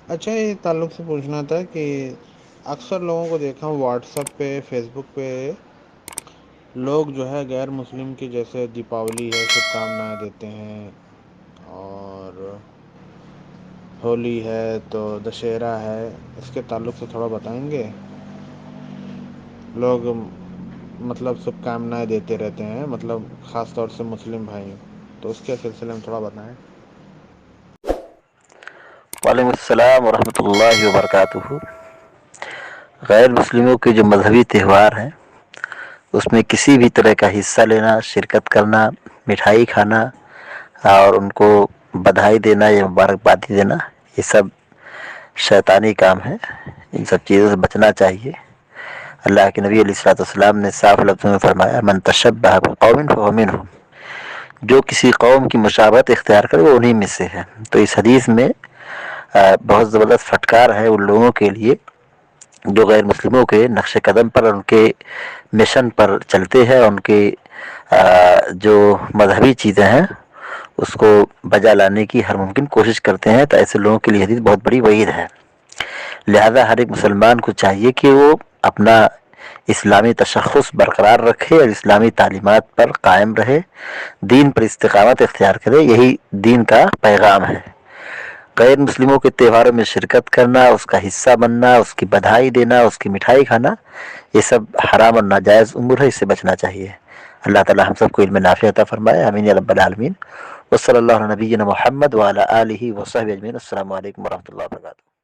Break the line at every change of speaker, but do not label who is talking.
اچھا، یہ تعلق سے پوچھنا تھا کہ اکثر لوگوں کو دیکھا ہوں واٹس ایپ پہ، فیس بک پہ، لوگ جو ہے غیر مسلم کی جیسے دیپاولی ہے شبھ کامنائیں دیتے ہیں، اور ہولی ہے تو دشہرا ہے، اس کے تعلق سے تھوڑا بتائیں گے؟ لوگ مطلب شبھ کامنائیں دیتے رہتے ہیں، مطلب خاص طور سے مسلم بھائی، تو اس کے سلسلے میں تھوڑا بتائیں۔
وعلیکم السلام ورحمۃ اللہ وبرکاتہ۔ غیر مسلموں کے جو مذہبی تہوار ہیں اس میں کسی بھی طرح کا حصہ لینا، شرکت کرنا، مٹھائی کھانا اور ان کو بدھائی دینا یا مبارکبادی دینا، یہ سب شیطانی کام ہے، ان سب چیزوں سے بچنا چاہیے۔ اللہ کے نبی علیہ الصلوۃ والسلام نے صاف لفظوں میں فرمایا من تشبہ بقوم فہو منہم، جو کسی قوم کی مشابہت اختیار کرے وہ انہی میں سے ہے۔ تو اس حدیث میں بہت زبردست پھٹکار ہے ان لوگوں کے لیے جو غیر مسلموں کے نقش قدم پر، ان کے مشن پر چلتے ہیں، ان کے جو مذہبی چیزیں ہیں اس کو بجا لانے کی ہر ممکن کوشش کرتے ہیں، تو ایسے لوگوں کے لیے حدیث بہت بڑی وعید ہے۔ لہذا ہر ایک مسلمان کو چاہیے کہ وہ اپنا اسلامی تشخص برقرار رکھے اور اسلامی تعلیمات پر قائم رہے، دین پر استقامت اختیار کرے، یہی دین کا پیغام ہے۔ غیر مسلموں کے تہواروں میں شرکت کرنا، اس کا حصہ بننا، اس کی بدھائی دینا، اس کی مٹھائی کھانا، یہ سب حرام اور ناجائز امور ہے، اس سے بچنا چاہیے۔ اللہ تعالی ہم سب کو علم نافع عطا فرمائے، آمین یا رب العالمین۔ وصلی اللہ علی نبینا محمد وعلی آلہ وصحبہ اجمعین۔ السلام علیکم ورحمۃ اللہ وبرکاتہ۔